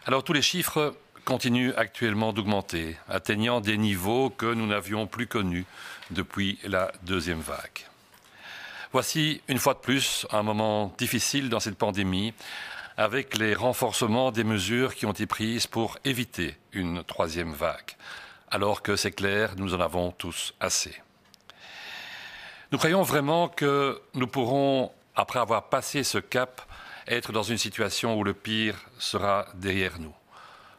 Alors tous les chiffres continuent actuellement d'augmenter, atteignant des niveaux que nous n'avions plus connus depuis la deuxième vague. Voici une fois de plus un moment difficile dans cette pandémie, avec les renforcements des mesures qui ont été prises pour éviter une troisième vague, alors que c'est clair, nous en avons tous assez. Nous croyons vraiment que nous pourrons, après avoir passé ce cap, être dans une situation où le pire sera derrière nous.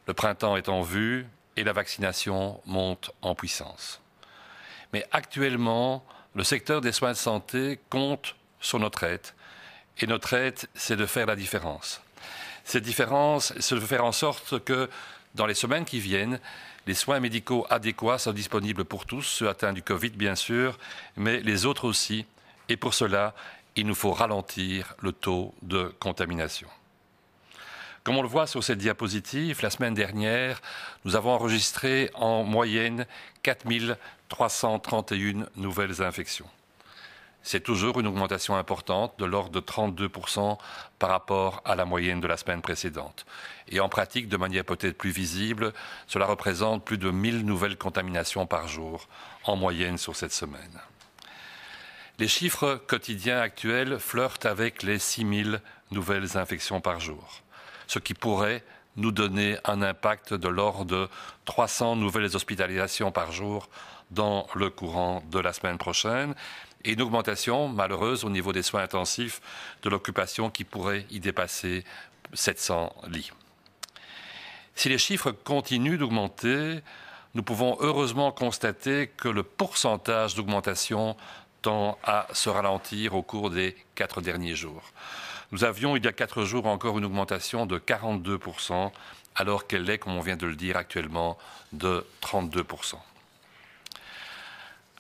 Le printemps est en vue et la vaccination monte en puissance. Mais actuellement, le secteur des soins de santé compte sur notre aide. Et notre aide, c'est de faire la différence. Cette différence, c'est de faire en sorte que, dans les semaines qui viennent, les soins médicaux adéquats soient disponibles pour tous, ceux atteints du Covid bien sûr, mais les autres aussi. Et pour cela, il nous faut ralentir le taux de contamination. Comme on le voit sur cette diapositive, la semaine dernière, nous avons enregistré en moyenne 4331 nouvelles infections. C'est toujours une augmentation importante de l'ordre de 32% par rapport à la moyenne de la semaine précédente. Et en pratique, de manière peut-être plus visible, cela représente plus de 1000 nouvelles contaminations par jour en moyenne sur cette semaine. Les chiffres quotidiens actuels flirtent avec les 6000 nouvelles infections par jour, ce qui pourrait nous donner un impact de l'ordre de 300 nouvelles hospitalisations par jour dans le courant de la semaine prochaine et une augmentation malheureuse au niveau des soins intensifs de l'occupation qui pourrait y dépasser 700 lits. Si les chiffres continuent d'augmenter, nous pouvons heureusement constater que le pourcentage d'augmentation tend à se ralentir au cours des 4 derniers jours. Nous avions il y a 4 jours encore une augmentation de 42%, alors qu'elle est, comme on vient de le dire actuellement, de 32%.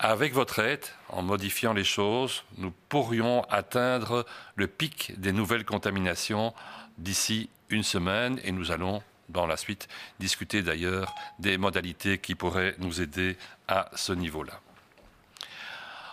Avec votre aide, en modifiant les choses, nous pourrions atteindre le pic des nouvelles contaminations d'ici une semaine et nous allons, dans la suite, discuter d'ailleurs des modalités qui pourraient nous aider à ce niveau-là.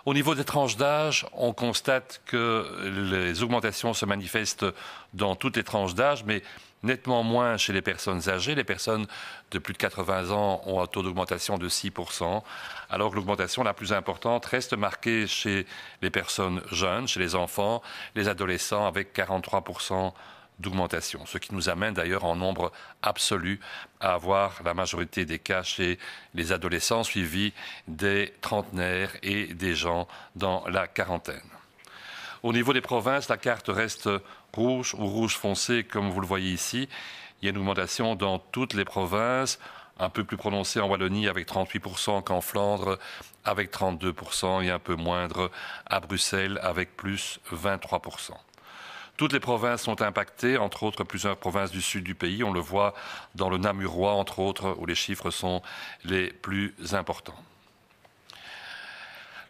Au niveau des tranches d'âge, on constate que les augmentations se manifestent dans toutes les tranches d'âge, mais nettement moins chez les personnes âgées. Les personnes de plus de 80 ans ont un taux d'augmentation de 6%, alors que l'augmentation la plus importante reste marquée chez les personnes jeunes, chez les enfants, les adolescents, avec 43% d'augmentation, ce qui nous amène d'ailleurs en nombre absolu à avoir la majorité des cas chez les adolescents, suivis des trentenaires et des gens dans la quarantaine. Au niveau des provinces, la carte reste rouge ou rouge foncé, comme vous le voyez ici. Il y a une augmentation dans toutes les provinces, un peu plus prononcée en Wallonie avec 38% qu'en Flandre avec 32% et un peu moindre à Bruxelles avec plus 23%. Toutes les provinces sont impactées, entre autres plusieurs provinces du sud du pays. On le voit dans le Namurois, entre autres, où les chiffres sont les plus importants.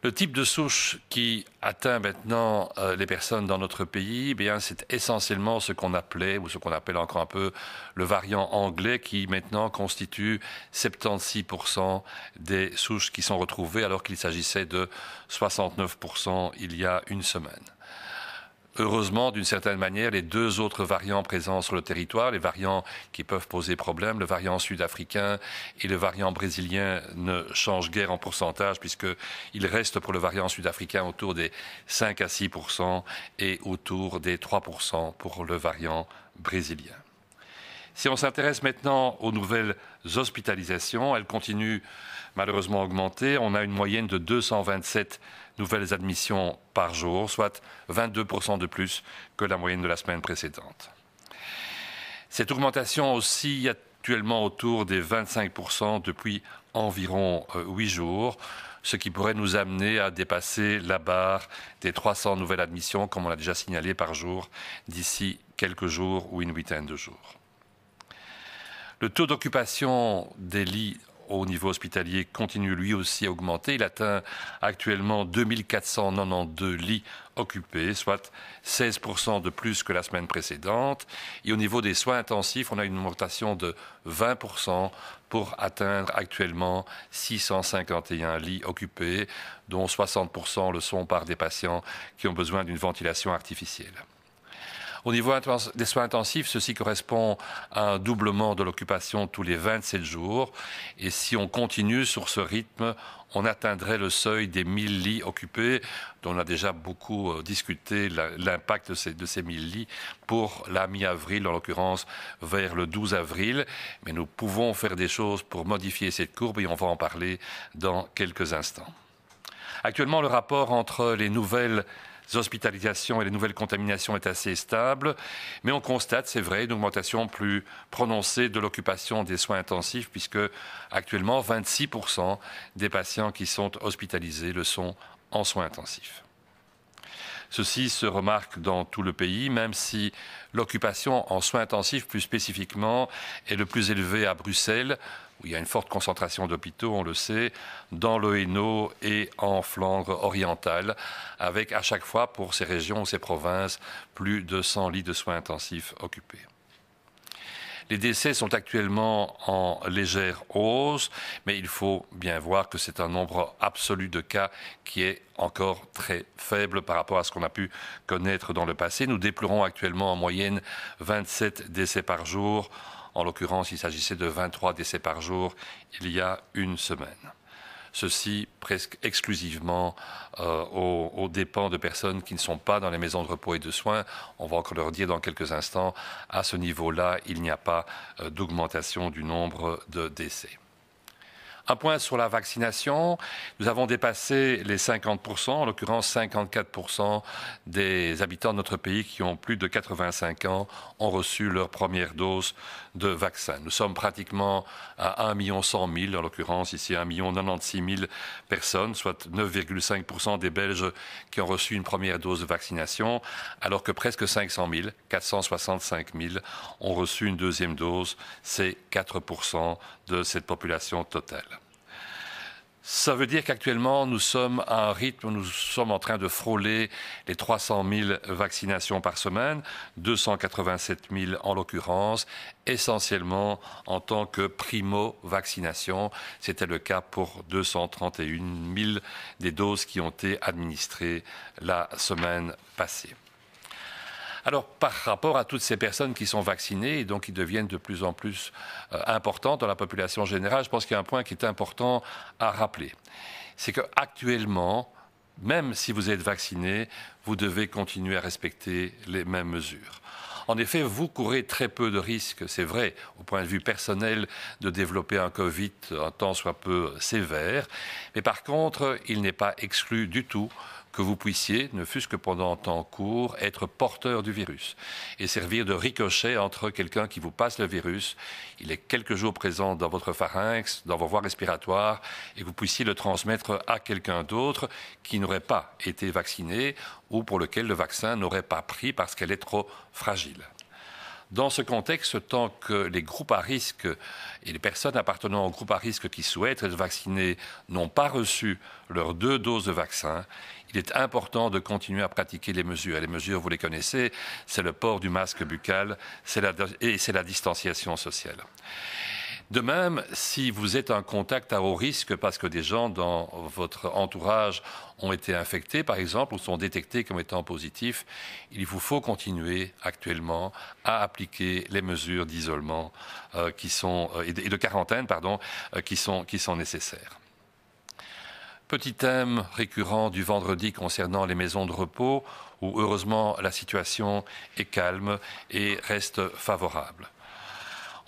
Le type de souche qui atteint maintenant les personnes dans notre pays, c'est essentiellement ce qu'on appelait, ou ce qu'on appelle encore un peu le variant anglais, qui maintenant constitue 76% des souches qui sont retrouvées, alors qu'il s'agissait de 69% il y a une semaine. Heureusement, d'une certaine manière, les deux autres variants présents sur le territoire, les variants qui peuvent poser problème, le variant sud-africain et le variant brésilien ne changent guère en pourcentage puisqu'il reste pour le variant sud-africain autour des 5 à 6% et autour des 3% pour le variant brésilien. Si on s'intéresse maintenant aux nouvelles hospitalisations, elles continuent malheureusement à augmenter. On a une moyenne de 227 nouvelles admissions par jour, soit 22% de plus que la moyenne de la semaine précédente. Cette augmentation oscille actuellement autour des 25% depuis environ 8 jours, ce qui pourrait nous amener à dépasser la barre des 300 nouvelles admissions, comme on l'a déjà signalé par jour, d'ici quelques jours ou une huitaine de jours. Le taux d'occupation des lits au niveau hospitalier continue lui aussi à augmenter. Il atteint actuellement 2492 lits occupés, soit 16% de plus que la semaine précédente. Et au niveau des soins intensifs, on a une augmentation de 20% pour atteindre actuellement 651 lits occupés, dont 60% le sont par des patients qui ont besoin d'une ventilation artificielle. Au niveau des soins intensifs, ceci correspond à un doublement de l'occupation tous les 27 jours. Et si on continue sur ce rythme, on atteindrait le seuil des 1000 lits occupés, dont on a déjà beaucoup discuté l'impact de ces 1000 lits pour la mi-avril, en l'occurrence vers le 12 avril. Mais nous pouvons faire des choses pour modifier cette courbe et on va en parler dans quelques instants. Actuellement, le rapport entre les nouvelles hospitalisations et les nouvelles contaminations est assez stable, mais on constate, c'est vrai, une augmentation plus prononcée de l'occupation des soins intensifs, puisque actuellement 26% des patients qui sont hospitalisés le sont en soins intensifs. Ceci se remarque dans tout le pays, même si l'occupation en soins intensifs, plus spécifiquement, est le plus élevée à Bruxelles, où il y a une forte concentration d'hôpitaux, on le sait, dans le Hainaut et en Flandre orientale, avec à chaque fois, pour ces régions ou ces provinces, plus de 100 lits de soins intensifs occupés. Les décès sont actuellement en légère hausse, mais il faut bien voir que c'est un nombre absolu de cas qui est encore très faible par rapport à ce qu'on a pu connaître dans le passé. Nous déplorons actuellement en moyenne 27 décès par jour. En l'occurrence, il s'agissait de 23 décès par jour il y a une semaine. Ceci presque exclusivement aux dépens de personnes qui ne sont pas dans les maisons de repos et de soins. On va encore leur dire dans quelques instants, à ce niveau-là, il n'y a pas d'augmentation du nombre de décès. Un point sur la vaccination. Nous avons dépassé les 50%, en l'occurrence 54% des habitants de notre pays qui ont plus de 85 ans ont reçu leur première dose de vaccin. Nous sommes pratiquement à 1 100 000, en l'occurrence ici 1 96 000 personnes, soit 9,5% des Belges qui ont reçu une première dose de vaccination, alors que presque 500 000, 465 000, ont reçu une deuxième dose. C'est 4% de cette population totale. Ça veut dire qu'actuellement, nous sommes à un rythme où nous sommes en train de frôler les 300 000 vaccinations par semaine, 287 000 en l'occurrence, essentiellement en tant que primo-vaccination. C'était le cas pour 231 000 des doses qui ont été administrées la semaine passée. Alors, par rapport à toutes ces personnes qui sont vaccinées et donc qui deviennent de plus en plus importantes dans la population générale, je pense qu'il y a un point qui est important à rappeler. C'est qu'actuellement, même si vous êtes vacciné, vous devez continuer à respecter les mêmes mesures. En effet, vous courez très peu de risques, c'est vrai, au point de vue personnel, de développer un Covid un tant soit peu sévère. Mais par contre, il n'est pas exclu du tout que vous puissiez, ne fût-ce que pendant un temps court, être porteur du virus et servir de ricochet entre quelqu'un qui vous passe le virus, il est quelques jours présent dans votre pharynx, dans vos voies respiratoires, et que vous puissiez le transmettre à quelqu'un d'autre qui n'aurait pas été vacciné ou pour lequel le vaccin n'aurait pas pris parce qu'elle est trop fragile. Dans ce contexte, tant que les groupes à risque et les personnes appartenant aux groupes à risque qui souhaitent être vaccinés n'ont pas reçu leurs 2 doses de vaccin, il est important de continuer à pratiquer les mesures. Et les mesures, vous les connaissez, c'est le port du masque buccal et c'est la distanciation sociale. De même, si vous êtes en contact à haut risque parce que des gens dans votre entourage ont été infectés, par exemple, ou sont détectés comme étant positifs, il vous faut continuer actuellement à appliquer les mesures d'isolement et de quarantaine qui sont nécessaires. Petit thème récurrent du vendredi concernant les maisons de repos, où heureusement la situation est calme et reste favorable.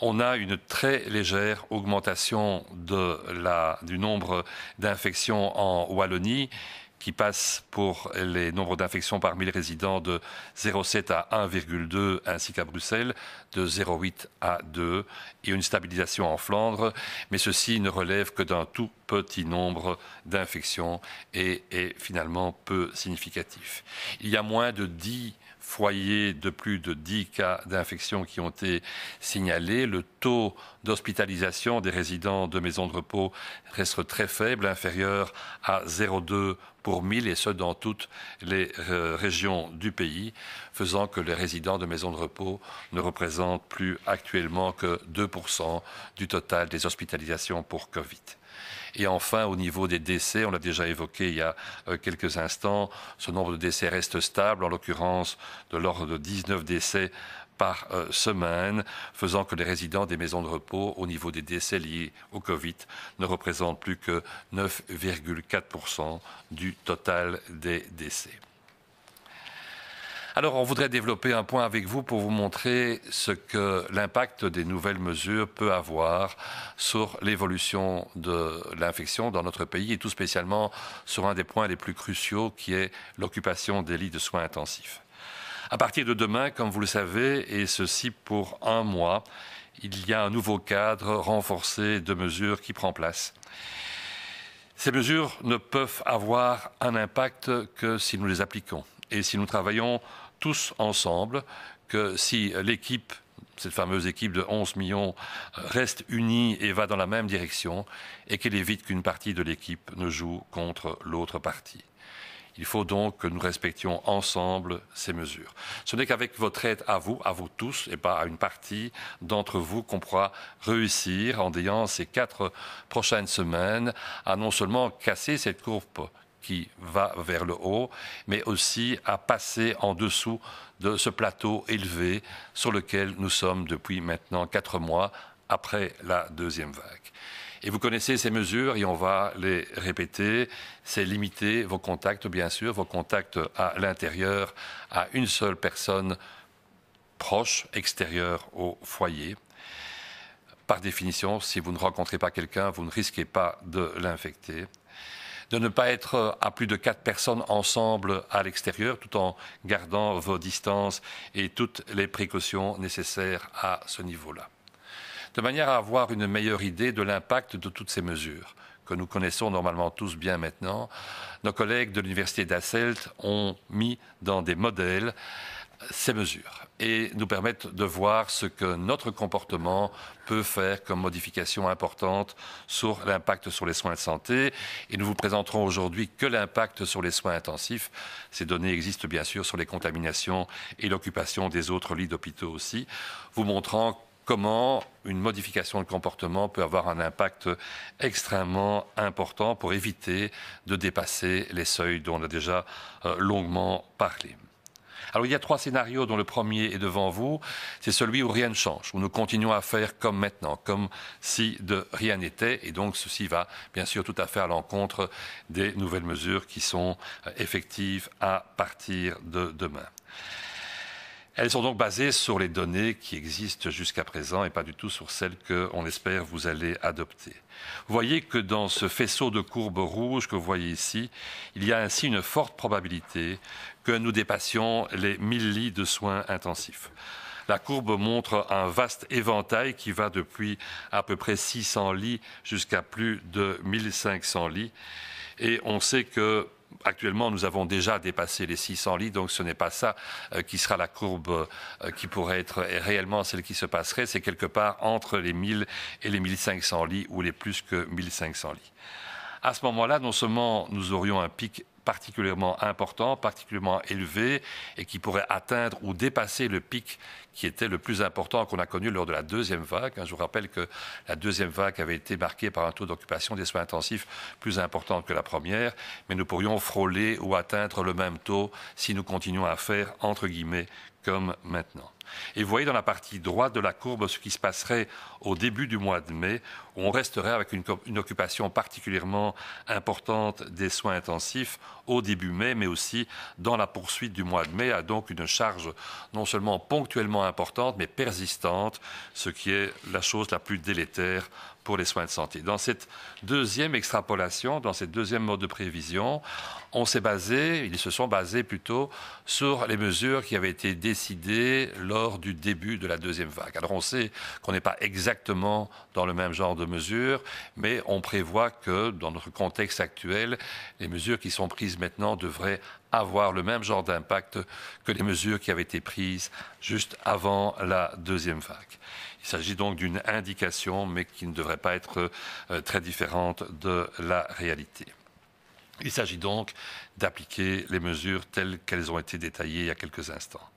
On a une très légère augmentation du nombre d'infections en Wallonie, qui passe pour les nombres d'infections par 1000 résidents de 0,7 à 1,2, ainsi qu'à Bruxelles, de 0,8 à 2, et une stabilisation en Flandre, mais ceci ne relève que d'un tout petit nombre d'infections et est finalement peu significatif. Il y a moins de 10 foyers de plus de 10 cas d'infection qui ont été signalés. Le taux d'hospitalisation des résidents de maisons de repos reste très faible, inférieur à 0,2 pour 1000, et ce dans toutes les régions du pays, faisant que les résidents de maisons de repos ne représentent plus actuellement que 2% du total des hospitalisations pour Covid. Et enfin, au niveau des décès, on l'a déjà évoqué il y a quelques instants, ce nombre de décès reste stable, en l'occurrence de l'ordre de 19 décès par semaine, faisant que les résidents des maisons de repos, au niveau des décès liés au Covid, ne représentent plus que 9,4% du total des décès. Alors, on voudrait développer un point avec vous pour vous montrer ce que l'impact des nouvelles mesures peut avoir sur l'évolution de l'infection dans notre pays et tout spécialement sur un des points les plus cruciaux qui est l'occupation des lits de soins intensifs. À partir de demain, comme vous le savez, et ceci pour un mois, il y a un nouveau cadre renforcé de mesures qui prend place. Ces mesures ne peuvent avoir un impact que si nous les appliquons et si nous travaillons tous ensemble, que si l'équipe, cette fameuse équipe de 11 millions, reste unie et va dans la même direction et qu'elle évite qu'une partie de l'équipe ne joue contre l'autre partie. Il faut donc que nous respections ensemble ces mesures. Ce n'est qu'avec votre aide à vous tous, et pas à une partie d'entre vous, qu'on pourra réussir en ayant ces 4 prochaines semaines à non seulement casser cette courbe qui va vers le haut, mais aussi à passer en dessous de ce plateau élevé sur lequel nous sommes depuis maintenant 4 mois après la deuxième vague. Et vous connaissez ces mesures et on va les répéter. C'est limiter vos contacts, bien sûr, vos contacts à l'intérieur, à une seule personne proche, extérieure au foyer. Par définition, si vous ne rencontrez pas quelqu'un, vous ne risquez pas de l'infecter. De ne pas être à plus de 4 personnes ensemble à l'extérieur, tout en gardant vos distances et toutes les précautions nécessaires à ce niveau-là. De manière à avoir une meilleure idée de l'impact de toutes ces mesures, que nous connaissons normalement tous bien maintenant, nos collègues de l'Université d'Asselt ont mis dans des modèles ces mesures et nous permettent de voir ce que notre comportement peut faire comme modification importante sur l'impact sur les soins de santé. Et nous vous présenterons aujourd'hui que l'impact sur les soins intensifs. Ces données existent bien sûr sur les contaminations et l'occupation des autres lits d'hôpitaux aussi, vous montrant comment une modification de comportement peut avoir un impact extrêmement important pour éviter de dépasser les seuils dont on a déjà longuement parlé. Alors il y a 3 scénarios dont le premier est devant vous, c'est celui où rien ne change, où nous continuons à faire comme maintenant, comme si de rien n'était, et donc ceci va bien sûr tout à fait à l'encontre des nouvelles mesures qui sont effectives à partir de demain. Elles sont donc basées sur les données qui existent jusqu'à présent et pas du tout sur celles qu'on espère vous allez adopter. Vous voyez que dans ce faisceau de courbes rouges que vous voyez ici, il y a ainsi une forte probabilité que nous dépassions les 1000 lits de soins intensifs. La courbe montre un vaste éventail qui va depuis à peu près 600 lits jusqu'à plus de 1500 lits. Et on sait que actuellement, nous avons déjà dépassé les 600 lits, donc ce n'est pas ça qui sera la courbe qui pourrait être réellement celle qui se passerait. C'est quelque part entre les 1000 et les 1500 lits ou les plus que 1500 lits. À ce moment-là, non seulement nous aurions un pic particulièrement important, particulièrement élevé et qui pourrait atteindre ou dépasser le pic qui était le plus important qu'on a connu lors de la deuxième vague. Je vous rappelle que la deuxième vague avait été marquée par un taux d'occupation des soins intensifs plus important que la première, mais nous pourrions frôler ou atteindre le même taux si nous continuons à faire, entre guillemets, comme maintenant. Et vous voyez dans la partie droite de la courbe ce qui se passerait au début du mois de mai, où on resterait avec une occupation particulièrement importante des soins intensifs au début mai, mais aussi dans la poursuite du mois de mai, a donc une charge non seulement ponctuellement importante, mais persistante, ce qui est la chose la plus délétère pour les soins de santé. Dans cette deuxième extrapolation, dans cette deuxième mode de prévision, ils se sont basés plutôt sur les mesures qui avaient été décidées lors du début de la deuxième vague. Alors on sait qu'on n'est pas exactement dans le même genre de mesures, mais on prévoit que dans notre contexte actuel, les mesures qui sont prises maintenant devraient avoir le même genre d'impact que les mesures qui avaient été prises juste avant la deuxième vague. Il s'agit donc d'une indication, mais qui ne devrait pas être très différente de la réalité. Il s'agit donc d'appliquer les mesures telles qu'elles ont été détaillées il y a quelques instants.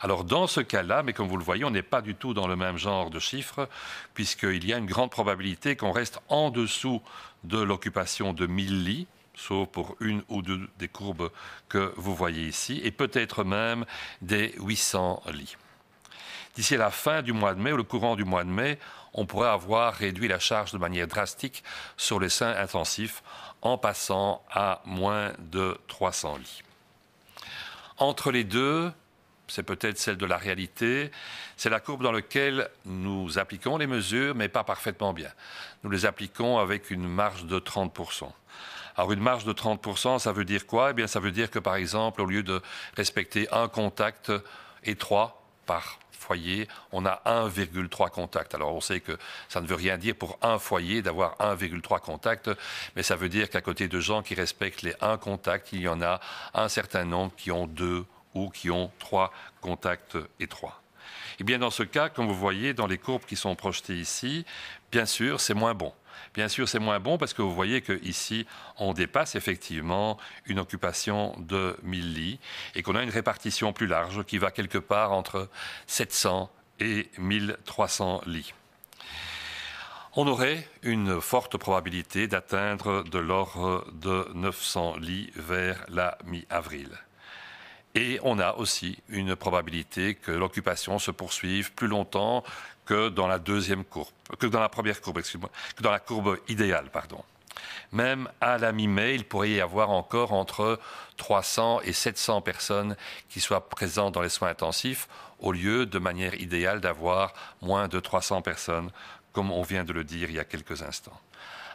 Alors dans ce cas-là, mais comme vous le voyez, on n'est pas du tout dans le même genre de chiffres, puisqu'il y a une grande probabilité qu'on reste en dessous de l'occupation de 1000 lits, sauf pour une ou deux des courbes que vous voyez ici, et peut-être même des 800 lits. D'ici à la fin du mois de mai ou le courant du mois de mai, on pourrait avoir réduit la charge de manière drastique sur les soins intensifs en passant à moins de 300 lits. Entre les deux, c'est peut-être celle de la réalité, c'est la courbe dans laquelle nous appliquons les mesures, mais pas parfaitement bien. Nous les appliquons avec une marge de 30%. Alors une marge de 30%, ça veut dire quoi? Eh bien, ça veut dire que, par exemple, au lieu de respecter un contact étroit par foyer, on a 1,3 contacts. Alors on sait que ça ne veut rien dire pour un foyer d'avoir 1,3 contacts, mais ça veut dire qu'à côté de gens qui respectent les 1 contact, il y en a un certain nombre qui ont 2 ou qui ont 3 contacts étroits. Et bien dans ce cas, comme vous voyez dans les courbes qui sont projetées ici, bien sûr c'est moins bon. Bien sûr, c'est moins bon parce que vous voyez qu'ici, on dépasse effectivement une occupation de 1000 lits et qu'on a une répartition plus large qui va quelque part entre 700 et 1300 lits. On aurait une forte probabilité d'atteindre de l'ordre de 900 lits vers la mi-avril. Et on a aussi une probabilité que l'occupation se poursuive plus longtemps que dans la deuxième courbe, que dans la première courbe, excusez-moi, que dans la courbe idéale, pardon. Même à la mi-mai, il pourrait y avoir encore entre 300 et 700 personnes qui soient présentes dans les soins intensifs, au lieu, de manière idéale, d'avoir moins de 300 personnes, comme on vient de le dire il y a quelques instants.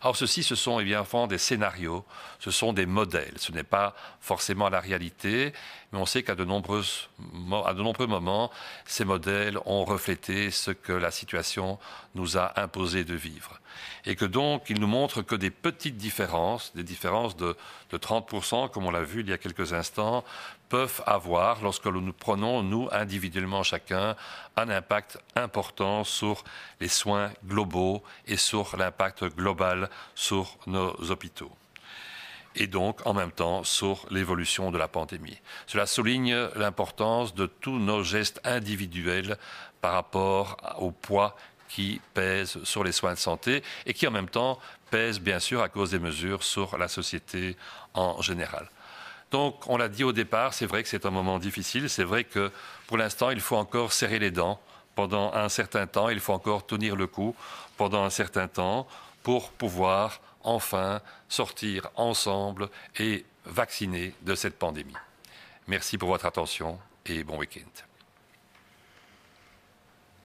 Alors ceci, ce sont évidemment des scénarios, ce sont des modèles. Ce n'est pas forcément la réalité, mais on sait qu'à de nombreux moments, ces modèles ont reflété ce que la situation nous a imposé de vivre. Et que donc, ils nous montrent que des petites différences, des différences de 30%, comme on l'a vu il y a quelques instants, peuvent avoir, lorsque nous prenons, nous, individuellement chacun, un impact important sur les soins globaux et sur l'impact global sur nos hôpitaux. Et donc, en même temps, sur l'évolution de la pandémie. Cela souligne l'importance de tous nos gestes individuels par rapport au poids qui pèse sur les soins de santé et qui, en même temps, pèse, bien sûr, à cause des mesures sur la société en général. Donc, on l'a dit au départ, c'est vrai que c'est un moment difficile. C'est vrai que, pour l'instant, il faut encore serrer les dents pendant un certain temps. Il faut encore tenir le coup pendant un certain temps pour pouvoir enfin sortir ensemble et vacciner de cette pandémie. Merci pour votre attention et bon week-end.